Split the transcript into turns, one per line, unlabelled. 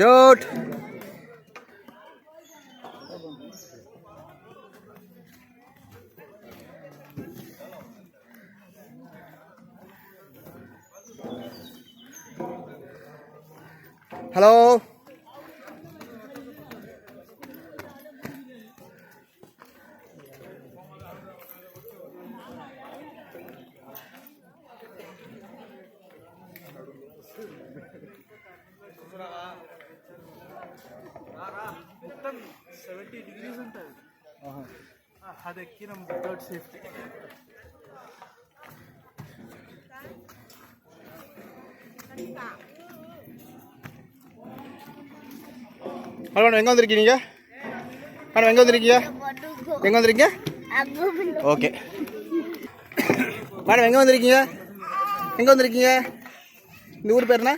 Zord. Hello.
మొత్తం 70 degrees ఉంటుంది. అది ఎక్కినాం వితౌట్ సేఫ్టీ.
ஹலோ மேடம், எங்கே வந்திருக்கீங்க? மேடம் எங்கே வந்திருக்கீங்க? எங்கே வந்திருக்கீங்க? ஓகே மேடம், எங்கே வந்திருக்கீங்க? எங்கே வந்திருக்கீங்க? இந்த ஊர் பேர் என்ன?